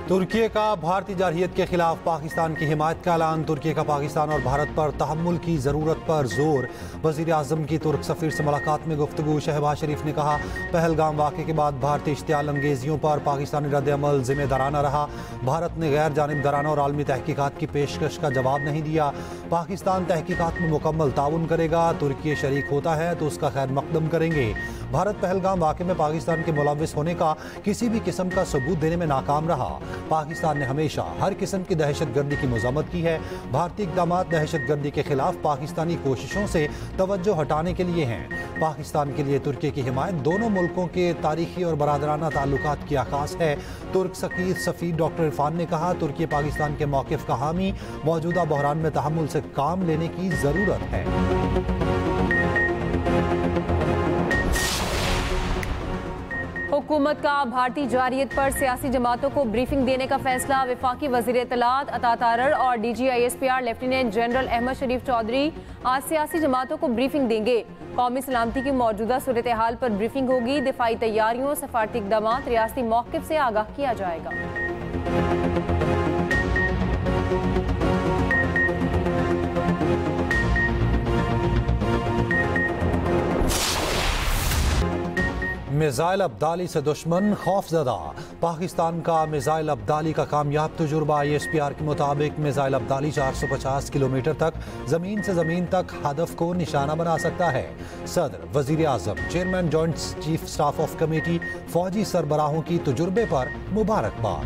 तुर्की का भारतीय जारहियत के खिलाफ पाकिस्तान की हिमायत का ऐलान। तुर्की का पाकिस्तान और भारत पर तहम्मुल की ज़रूरत पर जोर। वज़ीर आज़म की तुर्क सफ़ीर से मुलाकात में गुफ्तगू। शहबाज शरीफ ने कहा, पहलगाम वाक़े के बाद भारतीय इश्तियाल अंगेजियों पर पाकिस्तानी रद्द-ए-अमल ज़िम्मेदाराना रहा। भारत ने गैर जानिबदाराना और आलमी तहकीकात की पेशकश का जवाब नहीं दिया। पाकिस्तान तहकीकात में मुकम्मल ताउन करेगा। तुर्की शरीक होता है तो उसका खैर मकदम करेंगे। भारत पहलगाम वाक़े में पाकिस्तान के मुलव्विस होने का किसी भी किस्म का सबूत देने में नाकाम रहा। पाकिस्तान ने हमेशा हर किस्म की दहशत गर्दी की मज़म्मत की है। भारतीय इक़दाम दहशत गर्दी के खिलाफ पाकिस्तानी कोशिशों से तवज्जो हटाने के लिए हैं। पाकिस्तान के लिए तुर्की की हिमायत दोनों मुल्कों के तारीखी और बरादराना ताल्लुकात की आकाश है। तुर्क सफ़ीर डॉक्टर इरफान ने कहा, तुर्की पाकिस्तान के मौक़िफ़ का हामी, मौजूदा बहरान में तहम्मुल से काम लेने की ज़रूरत है। हुकूमत का भारतीय जारहियत पर सियासी जमातों को ब्रीफिंग देने का फैसला। वफाकी वज़ीर इत्तलात अता तारर और DGISPR लेफ्टिनेंट जनरल अहमद शरीफ चौधरी आज सियासी जमातों को ब्रीफिंग देंगे। कौमी सलामती की मौजूदा सूरत हाल पर ब्रीफिंग होगी। दिफाई तैयारियों, सफारती इक़दामात, रियासती मौक़िफ़ से आगाह किया जाएगा। मिसाइल अब्दाली से दुश्मन खौफजदा। पाकिस्तान का मिसाइल अब्दाली का कामयाब तजुर्बा। ISPR के मुताबिक मिसाइल अब्दाली 450 किलोमीटर तक ज़मीन से ज़मीन तक हदफ को निशाना बना सकता है। सदर, वज़ीर आज़म, chairman joint chief staff of committee, फौजी सरबराहों की तजुर्बे पर मुबारकबाद।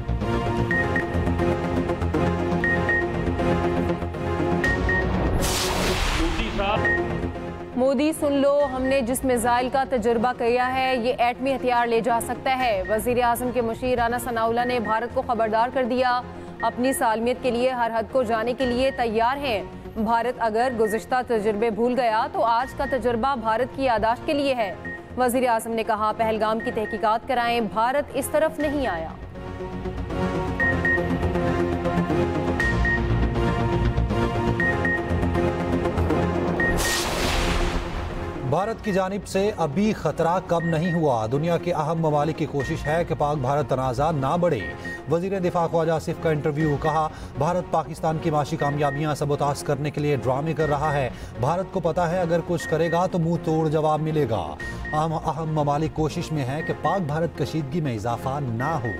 मोदी सुन लो, हमने जिस मिसाइल का तजुर्बा किया है ये एटमी हथियार ले जा सकता है। वज़ीर आज़म के मुशीर राना सनाउल्लाह ने भारत को खबरदार कर दिया, अपनी सालमियत के लिए हर हद को जाने के लिए तैयार हैं। भारत अगर गुज़िश्ता तजुर्बे भूल गया तो आज का तजुर्बा भारत की यादाश्त के लिए है। वज़ीर आज़म ने कहा, पहलगाम की तहकीकात कराएं, भारत इस तरफ नहीं आया। भारत की जानिब से अभी खतरा कम नहीं हुआ। दुनिया के अहम ममालिक की कोशिश है कि पाक भारत तनाज़ा ना बढ़े। वज़ीर दिफा ख्वाजा आसिफ का इंटरव्यू। कहा, भारत पाकिस्तान की माशी कामयाबियां सबोताज करने के लिए ड्रामे कर रहा है। भारत को पता है अगर कुछ करेगा तो मुंह तोड़ जवाब मिलेगा। अहम ममालिक कोशिश में है कि पाक भारत कशीदगी में इजाफा ना हो।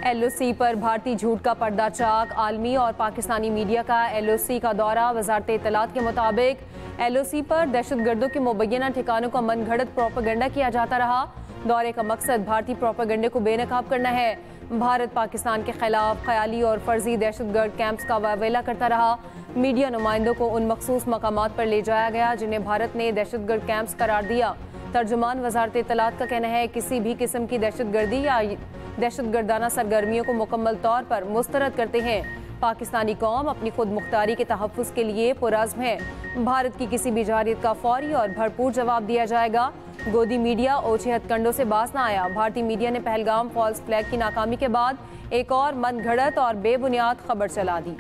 LOC पर भारतीय झूठ का पर्दा चाक। आलमी और पाकिस्तानी मीडिया का LOC का दौरा। वजारत इत्तलात के मुताबिक LOC पर दहशतगर्दों के मुबैना ठिकानों का मन घड़त प्रोपेगेंडा किया जाता रहा। दौरे का मकसद भारतीय प्रोपेगेंडे को बेनकाब करना है। भारत पाकिस्तान के खिलाफ ख्याली और फर्जी दहशतगर्द कैंप्स का वावेला करता रहा। मीडिया नुमाइंदों को उन मखसूस मकामात पर ले जाया गया जिन्हें भारत ने दहशतगर्द कैंप्स करार दिया। तर्जुमान वजारत इत्तलात का कहना है, किसी भी किस्म की दहशतगर्दी या दहशतगर्दाना सरगर्मियों को मुकम्मल तौर पर मुस्तरद करते हैं। पाकिस्तानी कौम अपनी खुद मुख्तारी के तहफ़्फ़ुज़ के लिए पुरज़्म है। भारत की किसी भी जारहियत का फौरी और भरपूर जवाब दिया जाएगा। गोदी मीडिया ओछे हथकंडों से बाज ना आया। भारतीय मीडिया ने पहलगाम फॉल्स फ्लैग की नाकामी के बाद एक और मन घड़त और बेबुनियाद खबर चला दी।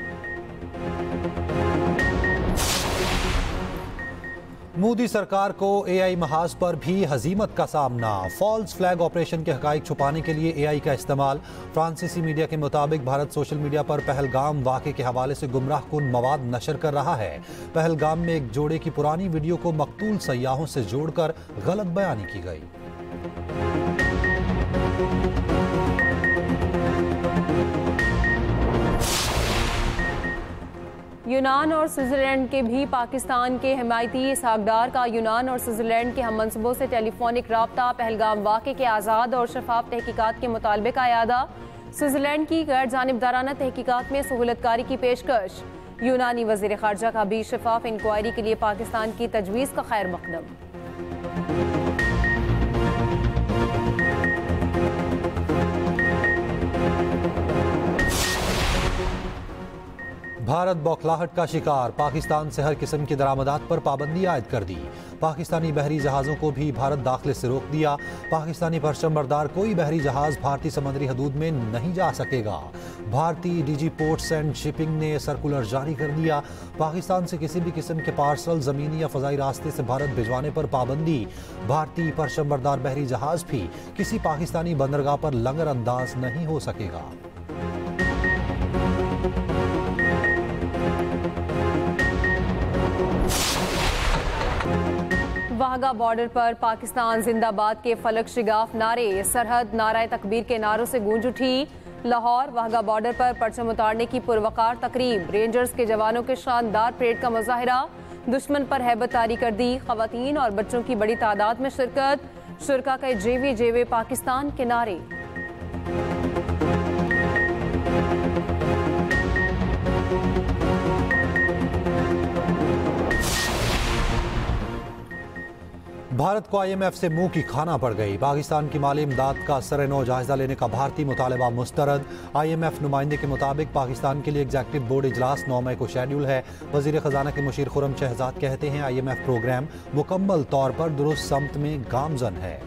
मोदी सरकार को AI महाज पर भी हजीमत का सामना। फॉल्स फ्लैग ऑपरेशन के हकाइक छुपाने के लिए AI का इस्तेमाल। फ्रांसीसी मीडिया के मुताबिक भारत सोशल मीडिया पर पहलगाम वाक़े के हवाले से गुमराह कुन मवाद नशर कर रहा है। पहलगाम में एक जोड़े की पुरानी वीडियो को मकतूल सयाहों से जोड़कर गलत बयानी की गई। यूनान और स्विट्ज़रलैंड के भी पाकिस्तान के हिमायती इसहाकडार का यूनान और स्विट्ज़रलैंड के हममनसबों से टेलीफोनिक राब्ता। पहलगाम वाक़े के आज़ाद और शफाफ तहकीकात के मुतालबे का अयादा। स्विट्ज़रलैंड की गैर जानिबदाराना तहकीकात में सहूलतकारी की पेशकश। यूनानी वज़ीर ख़ारजा का भी शफाफ इंक्वायरी के लिए पाकिस्तान की तजवीज़ का खैर मकदम। भारत बौखलाहट का शिकार, पाकिस्तान से हर किस्म की दरामदात पर पाबंदी आयद कर दी। पाकिस्तानी बहरी जहाज़ों को भी भारत दाखिले से रोक दिया। पाकिस्तानी परचम बरदार कोई बहरी जहाज़ भारतीय समुद्री हदूद में नहीं जा सकेगा। भारतीय डीजी पोर्ट्स एंड शिपिंग ने सर्कुलर जारी कर दिया। पाकिस्तान से किसी भी किस्म के पार्सल ज़मीनी या फ़ज़ाई रास्ते से भारत भिजवाने पर पाबंदी। भारतीय परचम बरदार बहरी जहाज़ भी किसी पाकिस्तानी बंदरगाह पर लंगर अंदाज नहीं हो सकेगा। वाहगा बॉर्डर पर पाकिस्तान जिंदाबाद के फलक शिगाफ नारे, सरहद नाराए तकबीर के नारों से गूंज उठी। लाहौर वाहगा बॉर्डर पर परचम उतारने की पुरवकार तकरीब, रेंजर्स के जवानों के शानदार परेड का मुजाहिरा, दुश्मन पर हैबत तारी कर दी। खवातीन और बच्चों की बड़ी तादाद में शिरकत, शुरका के जेवे जेवे पाकिस्तान के नारे। भारत को IMF से मुंह की खाना पड़ गई। पाकिस्तान की माली इमदाद का सर-ए-नौ जायजा लेने का भारतीय मुतालबा मुस्तरद। IMF नुमाइंदे के मुताबिक पाकिस्तान के लिए एग्जीक्यूटिव बोर्ड इजलास 9 मई को शेड्यूल है। वजीर खजाना के मुशीर खुर्रम शहजाद कहते हैं IMF प्रोग्राम मुकम्मल तौर पर दुरुस्त समत में गामजन है।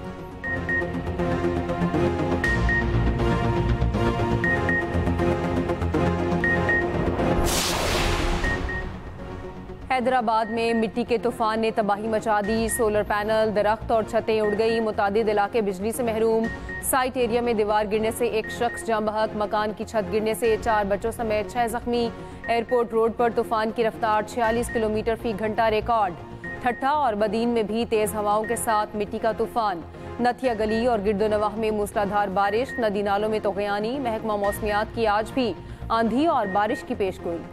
हैदराबाद में मिट्टी के तूफान ने तबाही मचा दी। सोलर पैनल, दरख्त और छतें उड़ गई। मुतादिद इलाके बिजली से महरूम। साइट एरिया में दीवार गिरने से एक शख्स जाँ बहक, मकान की छत गिरने से 4 बच्चों समेत 6 जख्मी। एयरपोर्ट रोड पर तूफान की रफ्तार 46 किलोमीटर फी घंटा रिकॉर्ड। ठट्ठा और बदीन में भी तेज हवाओं के साथ मिट्टी का तूफान। नथिया गली और गिरदोनवाह में मूसलाधार बारिश, नदी नालों में तोगयानी। महकमा मौसमियात की आज भी आंधी और बारिश की पेशगोई।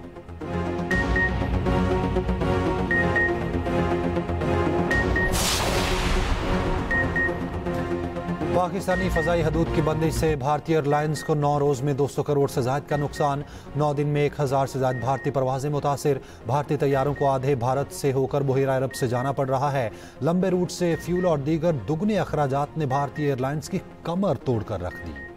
पाकिस्तानी फ़ज़ाई हदूद की बंदिश से भारतीय एयरलाइंस को 9 रोज़ में 200 करोड़ से ज़ायद का नुकसान। 9 दिन में 1000 से ज़ायद भारतीय परवाजें मुतासिर। भारतीय तैयारों को आधे भारत से होकर बहिरा अरब से जाना पड़ रहा है। लंबे रूट से फ्यूल और दीगर दुगने अखराजात ने भारतीय एयरलाइंस की कमर तोड़ कर रख दी।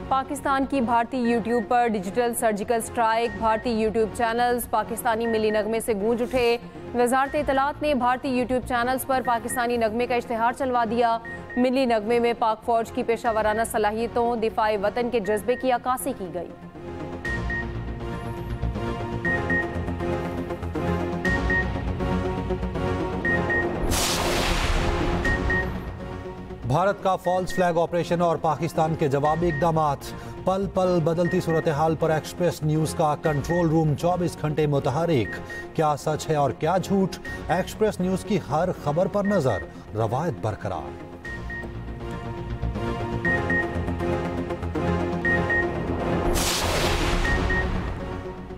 पाकिस्तान की भारतीय यूट्यूब पर डिजिटल सर्जिकल स्ट्राइक, भारतीय यूट्यूब चैनल्स पाकिस्तानी मिली नगमे से गूंज उठे। वजारत इत्तलात ने भारतीय यूट्यूब चैनल्स पर पाकिस्तानी नगमे का इश्तिहार चलवा दिया। मिली नगमे में पाक फौज की पेशा वराना सलाहियतों, दिफाए वतन के जज्बे की अक्कासी की गई। भारत का फॉल्स फ्लैग ऑपरेशन और पाकिस्तान के जवाबी इकदामात। पल पल बदलती सूरत हाल पर एक्सप्रेस न्यूज का कंट्रोल रूम 24 घंटे मुतहरिक। क्या सच है और क्या झूठ, एक्सप्रेस न्यूज की हर खबर पर नजर, रवायत बरकरार।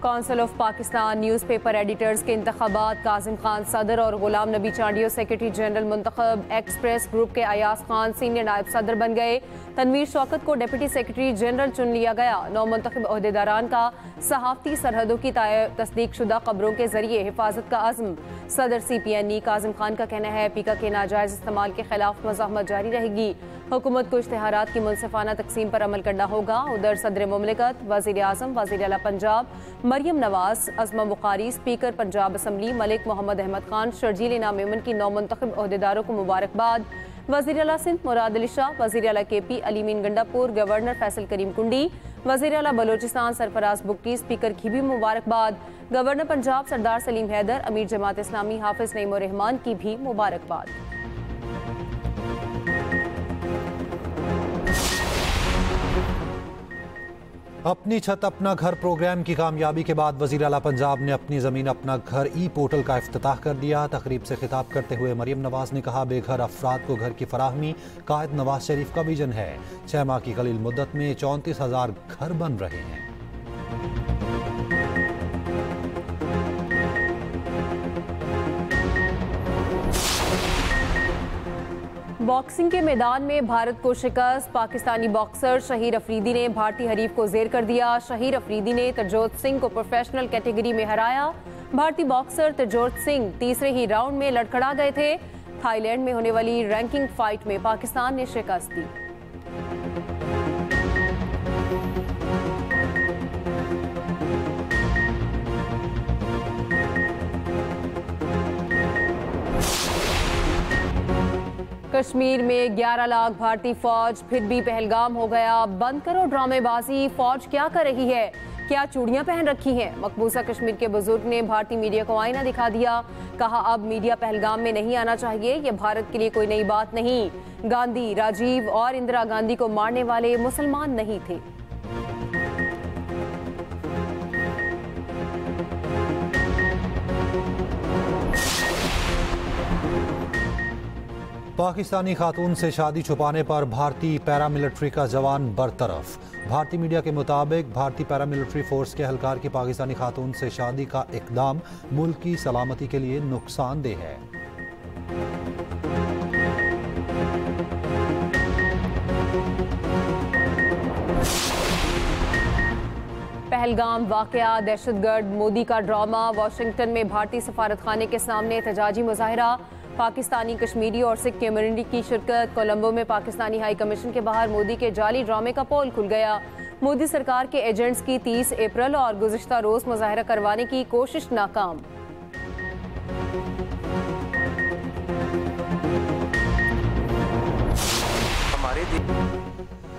Council of Pakistan newspaper editors के इंतखाबात, काजिम खान सदर और गुलाम नबी चांडियो सेक्रेटरी जनरल मुंतखब। एक्सप्रेस ग्रुप के अयाज खान सीनियर नायब सदर बन गए। तनवीर शौकत को डिप्टी सेक्रेटरी जनरल चुन लिया गया। नौ मुंतखब ओहदेदारान का सहाफती सरहदों की तस्दीक शुदा खबरों के जरिए हिफाजत का अज़्म। सदर CPNE काजिम खान का कहना है पीका के नाजायज इस्तेमाल के खिलाफ मज़ाहमत जारी रहेगी। हुकूमत को इश्तिहारात की मुनसिफाना तकसीम पर अमल करना होगा। उधर सदर मुमलिकत, वज़ीर आज़म, वज़ीर आला पंजाब मरियम नवाज, अज़मा बुखारी, स्पीकर पंजाब असम्बली मलिक मोहम्मद अहमद खान, शर्जील इनाम मेमन की 9 मुंतखब ओहदेदारों को मुबारकबाद। वज़ीर आला सिंध मुराद अली शाह, वज़ीर आला KP अलीमीन गंडापुर, गवर्नर फैसल करीम कुंडी, वज़ीर आला बलोचिस्तान सरफराज बुगटी, स्पीकर की भी मुबारकबाद। गवर्नर पंजाब सरदार सलीम हैदर, अमीर जमात इस्लामी हाफिज नईम रहमान की भी मुबारकबाद। अपनी छत अपना घर प्रोग्राम की कामयाबी के बाद वज़ीर आला पंजाब ने अपनी ज़मीन अपना घर पोर्टल का इफ्तिताह कर दिया। तकरीब से खिताब करते हुए मरियम नवाज ने कहा बेघर अफराद को घर की फराहमी कायद नवाज शरीफ का विजन है। 6 माह की कलील मुद्दत में 34,000 घर बन रहे हैं। बॉक्सिंग के मैदान में भारत को शिकस्त, पाकिस्तानी बॉक्सर शहीर अफरीदी ने भारतीय हरीफ को जेर कर दिया। शहीर अफरीदी ने तरजोत सिंह को प्रोफेशनल कैटेगरी में हराया। भारतीय बॉक्सर तरजोत सिंह तीसरे ही राउंड में लड़खड़ा गए थे। थाईलैंड में होने वाली रैंकिंग फाइट में पाकिस्तान ने शिकस्त दी। कश्मीर में 11 लाख भारतीय फौज, फिर भी पहलगाम हो गया। बंद करो ड्रामेबाजी, फौज क्या कर रही है, क्या चूड़ियां पहन रखी हैं? मकबूजा कश्मीर के बुजुर्ग ने भारतीय मीडिया को आईना दिखा दिया। कहा, अब मीडिया पहलगाम में नहीं आना चाहिए, यह भारत के लिए कोई नई बात नहीं। गांधी, राजीव और इंदिरा गांधी को मारने वाले मुसलमान नहीं थे। पाकिस्तानी खातून से शादी छुपाने पर भारतीय पैरामिलिट्री का जवान बरतरफ। भारतीय मीडिया के मुताबिक भारतीय पैरामिलिट्री फोर्स के एहलकार की पाकिस्तानी खातून से शादी का इकदाम मुल्क की सलामती के लिए नुकसानदेह है। पहलगाम वाकया, दहशतगर्द मोदी का ड्रामा। वाशिंगटन में भारतीय सफारतखाने के सामने एहतजाजी मुजाहिरा। पाकिस्तानी, कश्मीरी और सिख कम्युनिटी की शिरकत। कोलंबो में पाकिस्तानी हाई कमीशन के बाहर मोदी के जाली ड्रामे का पोल खुल गया। मोदी सरकार के एजेंट्स की 30 अप्रैल और गुज़िश्ता रोज मुजाहिरा करवाने की कोशिश नाकाम।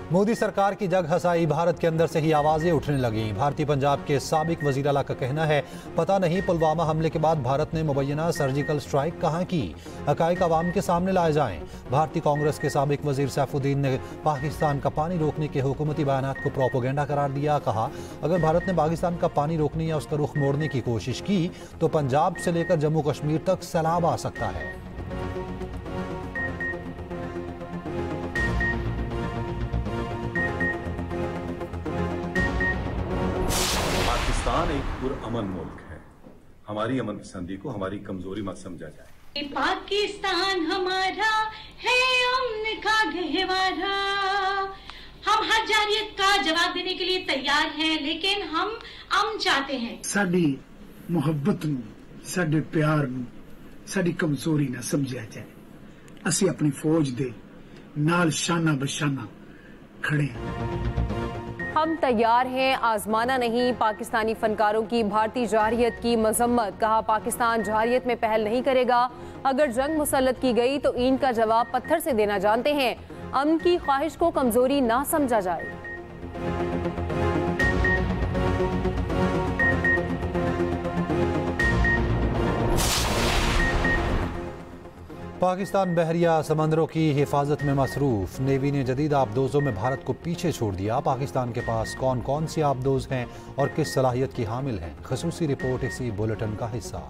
मोदी सरकार की जग हसाई, भारत के अंदर से ही आवाजें उठने लगीं। भारतीय पंजाब के साबिक वजीर आला का कहना है, पता नहीं पुलवामा हमले के बाद भारत ने मुबैना सर्जिकल स्ट्राइक कहां की, हकाइक अवाम के सामने लाए जाएं। भारतीय कांग्रेस के साबिक वजीर सैफुद्दीन ने पाकिस्तान का पानी रोकने के हुकूमती बयानात को प्रोपोगेंडा करार दिया। कहा, अगर भारत ने पाकिस्तान का पानी रोकने या उसका रुख मोड़ने की कोशिश की तो पंजाब से लेकर जम्मू कश्मीर तक सैलाब आ सकता है। पाकिस्तान एक पुरअमन मुल्क है, हमारी अमन पसंदी को हमारी कमजोरी मत समझा जाए। पाकिस्तान हमारा है अमन का गहवारा। हम हर जारियत का जवाब देने के लिए तैयार हैं, लेकिन हम अमन चाहते हैं। साडी मुहब्बत नूं, साडे प्यार नूं, साडी कमजोरी ना समझा जाए। असी अपनी फौज दे नाल शाना बशाना खड़े हैं। हम तैयार हैं, आजमाना नहीं। पाकिस्तानी फनकारों की भारतीय जारियत की मजम्मत। कहा, पाकिस्तान जारियत में पहल नहीं करेगा। अगर जंग मुसल्लत की गई तो ईंट का जवाब पत्थर से देना जानते हैं। अमन की ख्वाहिश को कमजोरी ना समझा जाए। पाकिस्तान बहरिया समंदरों की हिफाजत में मसरूफ। नेवी ने जदीद आबदोजों में भारत को पीछे छोड़ दिया। पाकिस्तान के पास कौन कौन सी आबदोज हैं और किस सलाहियत की हामिल हैं, खसूसी रिपोर्ट इसी बुलेटिन का हिस्सा।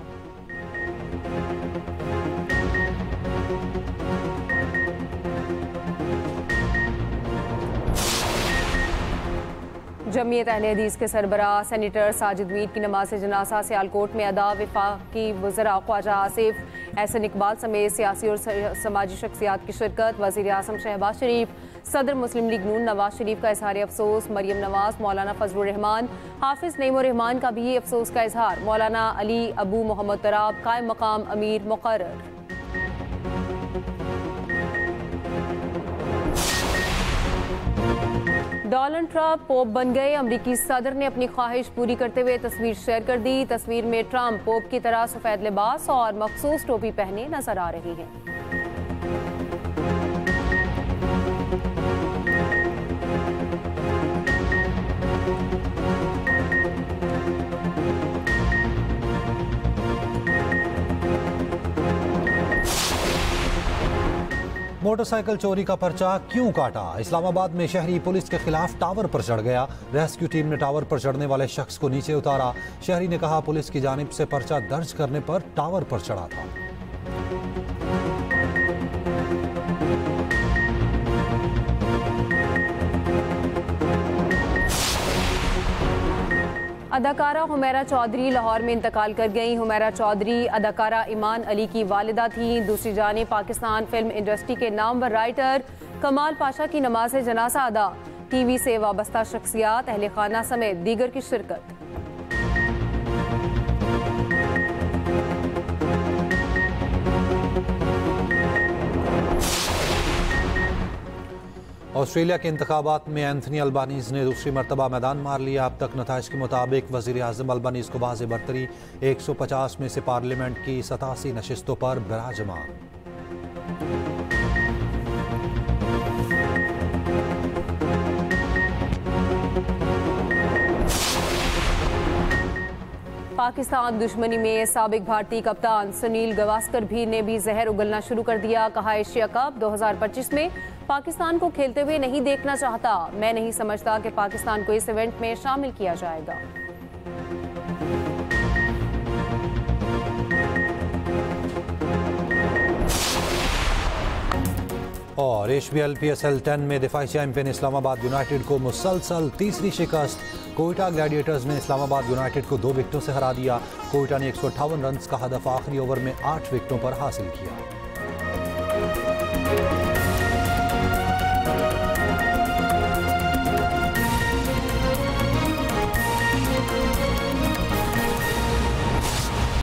जमीयत अहले हदीस के सरबराह सेनेटर साजिद मीर की नमाज जनाजा सियालकोट में अदा। वफाकी वज़रा ख्वाजा आसिफ, एहसन इकबाल समेत सियासी और समाजी शख्सियात की शिरकत। वज़ीर आज़म शहबाज शरीफ, सदर मुस्लिम लीग नून नवाज शरीफ का इजहार अफसोस। मरियम नवाज, मौलाना फजलुर रहमान, हाफिज नईमुर रहमान का भी अफसोस का इजहार। मौलाना अली अबू मोहम्मद तराब कायम मकाम अमीर मुकर्रर। डोनाल्ड ट्रंप पोप बन गए। अमरीकी सदर ने अपनी ख्वाहिश पूरी करते हुए तस्वीर शेयर कर दी। तस्वीर में ट्रंप पोप की तरह सफेद लिबास और मखसूस टोपी पहने नजर आ रहे हैं। मोटरसाइकिल चोरी का पर्चा क्यों काटा? इस्लामाबाद में शहरी पुलिस के खिलाफ टावर पर चढ़ गया। रेस्क्यू टीम ने टावर पर चढ़ने वाले शख्स को नीचे उतारा। शहरी ने कहा, पुलिस की जानिब से पर्चा दर्ज करने पर टावर पर चढ़ा था। अदाकारा हुमैरा चौधरी लाहौर में इंतकाल कर गई। हुमैरा चौधरी अदाकारा ईमान अली की वालिदा थी। दूसरी जानिब पाकिस्तान फिल्म इंडस्ट्री के नामवर राइटर कमाल पाशा की नमाज जनाजा अदा। टीवी से वाबस्ता शख्सियात, अहले खाना समेत दीगर की शिरकत। ऑस्ट्रेलिया के इंतखाबात में एंथनी अल्बानीज ने दूसरी मरतबा मैदान मार लिया। अब तक नताइज के मुताबिक वज़ीर आज़म अल्बानीज को वाज़ेह बरतरी, 150 में से पार्लियामेंट की 87 नशिस्तों पर विराजमान। पाकिस्तान दुश्मनी में साबिक भारतीय कप्तान सुनील गावस्कर ने भी जहर उगलना शुरू कर दिया। कहा, एशिया कप 2025 में पाकिस्तान को खेलते हुए नहीं देखना चाहता। मैं नहीं समझता कि पाकिस्तान को इस इवेंट में शामिल किया जाएगा। और HBL PSL 10 में दिफाई चैंपियन इस्लामाबाद यूनाइटेड को मुसलसल तीसरी शिकस्त। कोयटा ग्लैडिएटर्स ने इस्लामाबाद यूनाइटेड को 2 विकेटों से हरा दिया। कोयटा ने 158 रन का हदफ आखिरी ओवर में 8 विकेटों पर हासिल किया।